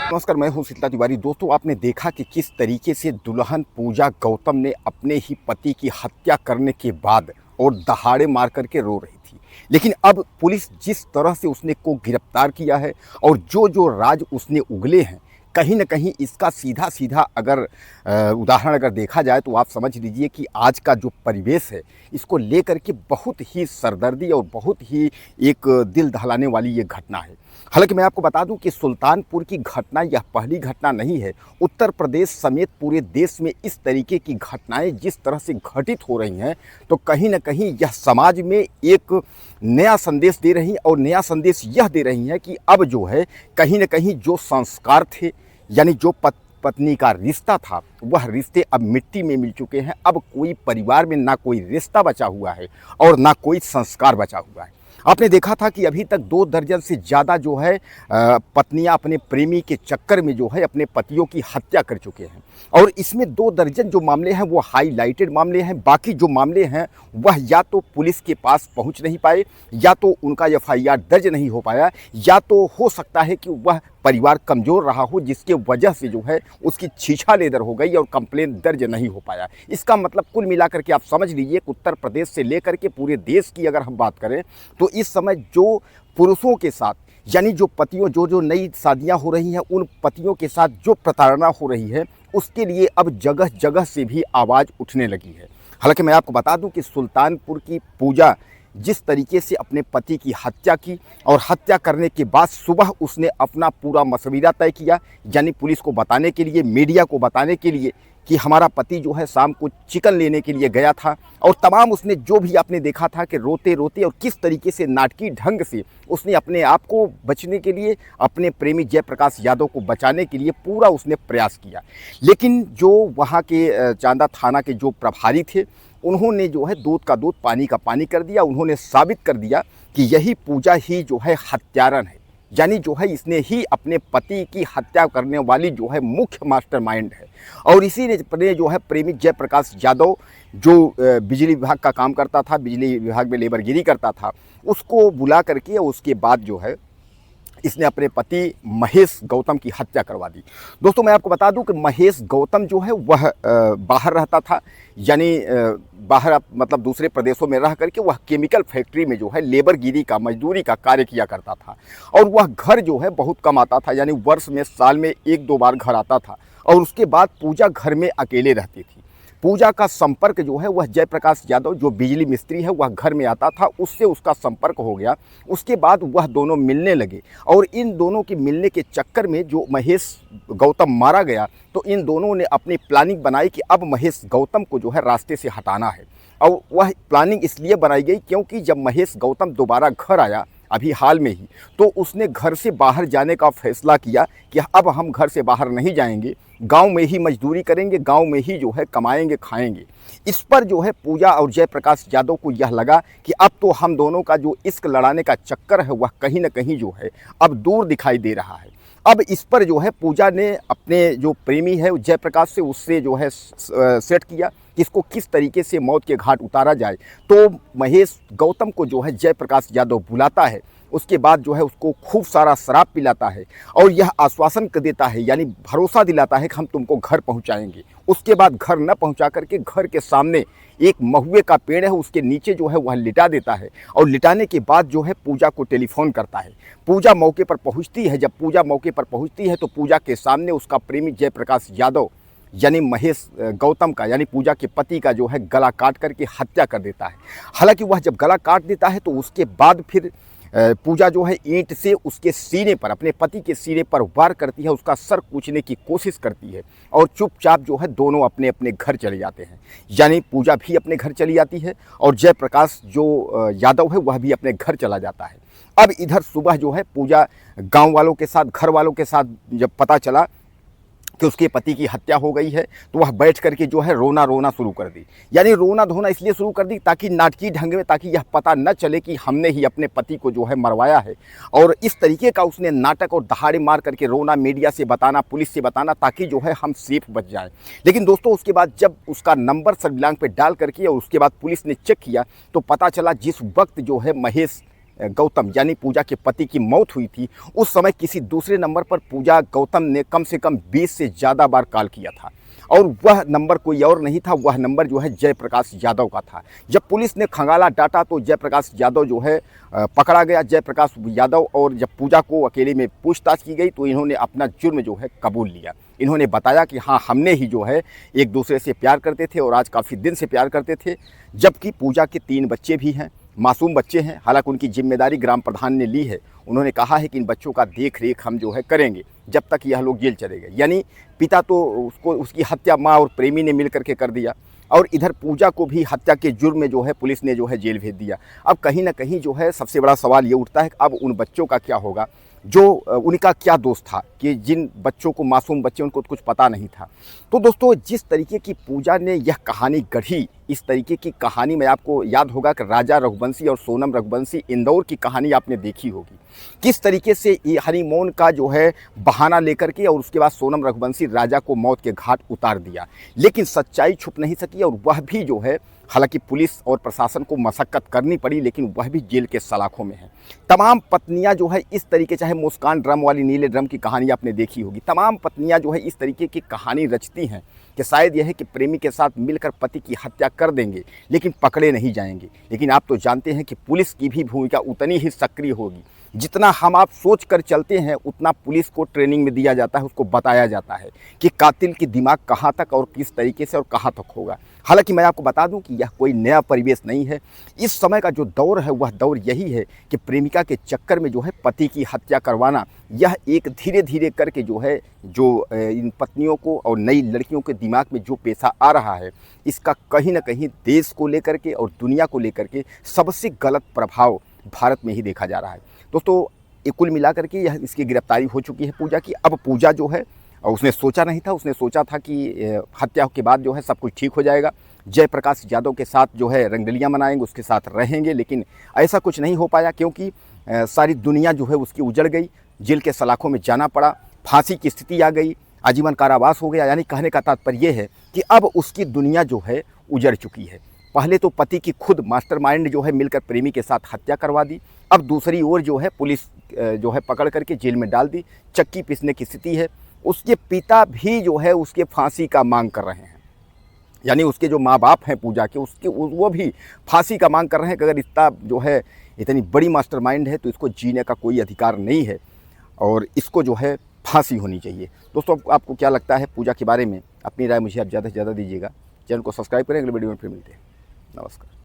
नमस्कार, मैं हूं शीतला तिवारी। दोस्तों, आपने देखा कि किस तरीके से दुल्हन पूजा गौतम ने अपने ही पति की हत्या करने के बाद और दहाड़े मार करके रो रही थी। लेकिन अब पुलिस जिस तरह से उसने को गिरफ्तार किया है और जो जो राज उसने उगले हैं, कहीं न कहीं इसका सीधा सीधा अगर उदाहरण अगर देखा जाए तो आप समझ लीजिए कि आज का जो परिवेश है, इसको लेकर के बहुत ही सरदर्दी और बहुत ही एक दिल दहलाने वाली ये घटना है। हालांकि मैं आपको बता दूं कि सुल्तानपुर की घटना यह पहली घटना नहीं है। उत्तर प्रदेश समेत पूरे देश में इस तरीके की घटनाएं जिस तरह से घटित हो रही हैं, तो कहीं न कहीं यह समाज में एक नया संदेश दे रही हैं। और नया संदेश यह दे रही हैं कि अब जो है कहीं न कहीं जो संस्कार थे, यानी जो पत्नी का रिश्ता था, वह रिश्ते अब मिट्टी में मिल चुके हैं। अब कोई परिवार में ना कोई रिश्ता बचा हुआ है और ना कोई संस्कार बचा हुआ है। आपने देखा था कि अभी तक 2 दर्जन से ज़्यादा जो है पत्नियां अपने प्रेमी के चक्कर में जो है अपने पतियों की हत्या कर चुके हैं। और इसमें 2 दर्जन जो मामले हैं वो हाईलाइटेड मामले हैं। बाकी जो मामले हैं वह या तो पुलिस के पास पहुंच नहीं पाए, या तो उनका एफआईआर दर्ज नहीं हो पाया, या तो हो सकता है कि वह परिवार कमज़ोर रहा हो, जिसके वजह से जो है उसकी छीछा-लेदर हो गई और कंप्लेन दर्ज नहीं हो पाया। इसका मतलब कुल मिलाकर के आप समझ लीजिए कि उत्तर प्रदेश से लेकर के पूरे देश की अगर हम बात करें तो इस समय जो पुरुषों के साथ, यानी जो पतियों जो नई शादियां हो रही हैं, उन पतियों के साथ जो प्रताड़ना हो रही है, उसके लिए अब जगह जगह से भी आवाज़ उठने लगी है। हालांकि मैं आपको बता दूं कि सुल्तानपुर की पूजा जिस तरीके से अपने पति की हत्या की और हत्या करने के बाद सुबह उसने अपना पूरा मशविरा तय किया, यानी पुलिस को बताने के लिए, मीडिया को बताने के लिए कि हमारा पति जो है शाम को चिकन लेने के लिए गया था। और तमाम उसने जो भी आपने देखा था कि रोते रोते और किस तरीके से नाटकीय ढंग से उसने अपने आप को बचने के लिए, अपने प्रेमी जयप्रकाश यादव को बचाने के लिए पूरा उसने प्रयास किया। लेकिन जो वहाँ के चांदा थाना के जो प्रभारी थे, उन्होंने जो है दूध का दूध पानी का पानी कर दिया। उन्होंने साबित कर दिया कि यही पूजा ही जो है हत्यारन है, यानी जो है इसने ही अपने पति की हत्या करने वाली जो है मुख्य मास्टरमाइंड है। और इसी ने जो है प्रेमी जयप्रकाश यादव, जो बिजली विभाग का काम करता था, बिजली विभाग में लेबरगिरी करता था, उसको बुला करके उसके बाद जो है इसने अपने पति महेश गौतम की हत्या करवा दी। दोस्तों, मैं आपको बता दूं कि महेश गौतम जो है वह बाहर रहता था, यानी बाहर मतलब दूसरे प्रदेशों में रह करके वह केमिकल फैक्ट्री में जो है लेबरगिरी का, मजदूरी का कार्य किया करता था। और वह घर जो है बहुत कम आता था, यानी वर्ष में, साल में 1-2 बार घर आता था। और उसके बाद पूजा घर में अकेले रहती थी। पूजा का संपर्क जो है वह जयप्रकाश यादव, जो बिजली मिस्त्री है, वह घर में आता था, उससे उसका संपर्क हो गया। उसके बाद वह दोनों मिलने लगे और इन दोनों के मिलने के चक्कर में जो महेश गौतम मारा गया, तो इन दोनों ने अपनी प्लानिंग बनाई कि अब महेश गौतम को जो है रास्ते से हटाना है। और वह प्लानिंग इसलिए बनाई गई क्योंकि जब महेश गौतम दोबारा घर आया अभी हाल में ही, तो उसने घर से बाहर जाने का फैसला किया कि अब हम घर से बाहर नहीं जाएंगे, गांव में ही मजदूरी करेंगे, गांव में ही जो है कमाएंगे खाएंगे। इस पर जो है पूजा और जयप्रकाश यादव को यह लगा कि अब तो हम दोनों का जो इश्क लड़ाने का चक्कर है वह कहीं न कहीं जो है अब दूर दिखाई दे रहा है। अब इस पर जो है पूजा ने अपने जो प्रेमी है जयप्रकाश से, उससे जो है सेट किया कि इसको किस तरीके से मौत के घाट उतारा जाए। तो महेश गौतम को जो है जयप्रकाश यादव बुलाता है, उसके बाद जो है उसको खूब सारा शराब पिलाता है और यह आश्वासन देता है, यानी भरोसा दिलाता है कि हम तुमको घर पहुंचाएंगे। उसके बाद घर न पहुंचा करके घर के सामने एक महुए का पेड़ है, उसके नीचे जो है वह लिटा देता है। और लिटाने के बाद जो है पूजा को टेलीफोन करता है। पूजा मौके पर पहुंचती है। जब पूजा मौके पर पहुंचती है तो पूजा के सामने उसका प्रेमी जयप्रकाश यादव, यानी महेश गौतम का, यानी पूजा के पति का जो है गला काट करके हत्या कर देता है। हालांकि वह जब गला काट देता है तो उसके बाद फिर पूजा जो है ईंट से उसके सीने पर, अपने पति के सीने पर वार करती है, उसका सर कूचने की कोशिश करती है और चुपचाप जो है दोनों अपने अपने घर चले जाते हैं। यानी पूजा भी अपने घर चली जाती है और जयप्रकाश जो यादव है वह भी अपने घर चला जाता है। अब इधर सुबह जो है पूजा गांव वालों के साथ, घर वालों के साथ जब पता चला कि उसके पति की हत्या हो गई है, तो वह बैठ करके जो है रोना रोना शुरू कर दी। यानी रोना धोना इसलिए शुरू कर दी ताकि नाटकीय ढंग में, ताकि यह पता न चले कि हमने ही अपने पति को जो है मरवाया है। और इस तरीके का उसने नाटक और दहाड़े मार करके रोना, मीडिया से बताना, पुलिस से बताना, ताकि जो है हम सेफ बच जाएं। लेकिन दोस्तों उसके बाद जब उसका नंबर सर्विलांस पे डाल करके और उसके बाद पुलिस ने चेक किया तो पता चला जिस वक्त जो है महेश गौतम यानी पूजा के पति की मौत हुई थी, उस समय किसी दूसरे नंबर पर पूजा गौतम ने कम से कम 20 से ज़्यादा बार कॉल किया था और वह नंबर कोई और नहीं था, वह नंबर जो है जयप्रकाश यादव का था। जब पुलिस ने खंगाला डाटा तो जयप्रकाश यादव जो है पकड़ा गया। जयप्रकाश यादव, और जब पूजा को अकेले में पूछताछ की गई तो इन्होंने अपना जुर्म जो है कबूल लिया। इन्होंने बताया कि हाँ, हमने ही जो है एक दूसरे से प्यार करते थे और आज काफ़ी दिन से प्यार करते थे। जबकि पूजा के 3 बच्चे भी हैं, मासूम बच्चे हैं। हालांकि उनकी जिम्मेदारी ग्राम प्रधान ने ली है। उन्होंने कहा है कि इन बच्चों का देख रेख हम जो है करेंगे जब तक यह लोग जेल चले गए। यानी पिता तो उसकी हत्या माँ और प्रेमी ने मिल करके कर दिया, और इधर पूजा को भी हत्या के जुर्म में जो है पुलिस ने जो है जेल भेज दिया। अब कहीं ना कहीं जो है सबसे बड़ा सवाल ये उठता है कि अब उन बच्चों का क्या होगा, जो उनका क्या दोष था कि जिन बच्चों को, मासूम बच्चे, उनको कुछ पता नहीं था। तो दोस्तों जिस तरीके की पूजा ने यह कहानी गढ़ी, इस तरीके की कहानी में आपको याद होगा कि राजा रघुवंशी और सोनम रघुवंशी, इंदौर की कहानी आपने देखी होगी। किस तरीके से ये हनीमून का जो है बहाना लेकर के और उसके बाद सोनम रघुवंशी राजा को मौत के घाट उतार दिया। लेकिन सच्चाई छुप नहीं सकी और वह भी जो है, हालांकि पुलिस और प्रशासन को मशक्कत करनी पड़ी, लेकिन वह भी जेल के सलाखों में है। तमाम पत्नियां जो है इस तरीके, चाहे मुस्कान ड्रम वाली नीले ड्रम की कहानी आपने देखी होगी, तमाम पत्नियां जो है इस तरीके की कहानी रचती हैं कि शायद यह है कि प्रेमी के साथ मिलकर पति की हत्या कर देंगे लेकिन पकड़े नहीं जाएंगे। लेकिन आप तो जानते हैं कि पुलिस की भी भूमिका उतनी ही सक्रिय होगी। जितना हम आप सोच कर चलते हैं उतना पुलिस को ट्रेनिंग में दिया जाता है, उसको बताया जाता है कि कातिल की दिमाग कहाँ तक और किस तरीके से और कहाँ तक होगा। हालांकि मैं आपको बता दूं कि यह कोई नया परिवेश नहीं है। इस समय का जो दौर है वह दौर यही है कि प्रेमिका के चक्कर में जो है पति की हत्या करवाना, यह एक धीरे धीरे करके जो है, जो इन पत्नियों को और नई लड़कियों के दिमाग में जो पेशा आ रहा है, इसका कहीं ना कहीं देश को लेकर के और दुनिया को लेकर के सबसे गलत प्रभाव भारत में ही देखा जा रहा है। दोस्तों ये कुल मिलाकर के यह इसकी गिरफ्तारी हो चुकी है पूजा की। अब पूजा जो है, उसने सोचा नहीं था, उसने सोचा था कि हत्या के बाद जो है सब कुछ ठीक हो जाएगा, जयप्रकाश यादव के साथ जो है रंगरलियां मनाएंगे, उसके साथ रहेंगे। लेकिन ऐसा कुछ नहीं हो पाया क्योंकि सारी दुनिया जो है उसकी उजड़ गई, जेल के सलाखों में जाना पड़ा, फांसी की स्थिति आ गई, आजीवन कारावास हो गया। यानी कहने का तात्पर्य यह है कि अब उसकी दुनिया जो है उजड़ चुकी है। पहले तो पति की खुद मास्टरमाइंड जो है मिलकर प्रेमी के साथ हत्या करवा दी, अब दूसरी ओर जो है पुलिस जो है पकड़ करके जेल में डाल दी, चक्की पीसने की स्थिति है। उसके पिता भी जो है उसके फांसी का मांग कर रहे हैं, यानी उसके जो माँ बाप हैं पूजा के, उसके वो भी फांसी का मांग कर रहे हैं कि अगर इतना जो है इतनी बड़ी मास्टरमाइंड है तो इसको जीने का कोई अधिकार नहीं है और इसको जो है फांसी होनी चाहिए। दोस्तों आपको क्या लगता है पूजा के बारे में? अपनी राय मुझे आप ज़्यादा से ज़्यादा दीजिएगा। चैनल को सब्सक्राइब करें, अगले वीडियो में फिर मिलते हैं। नमस्कार।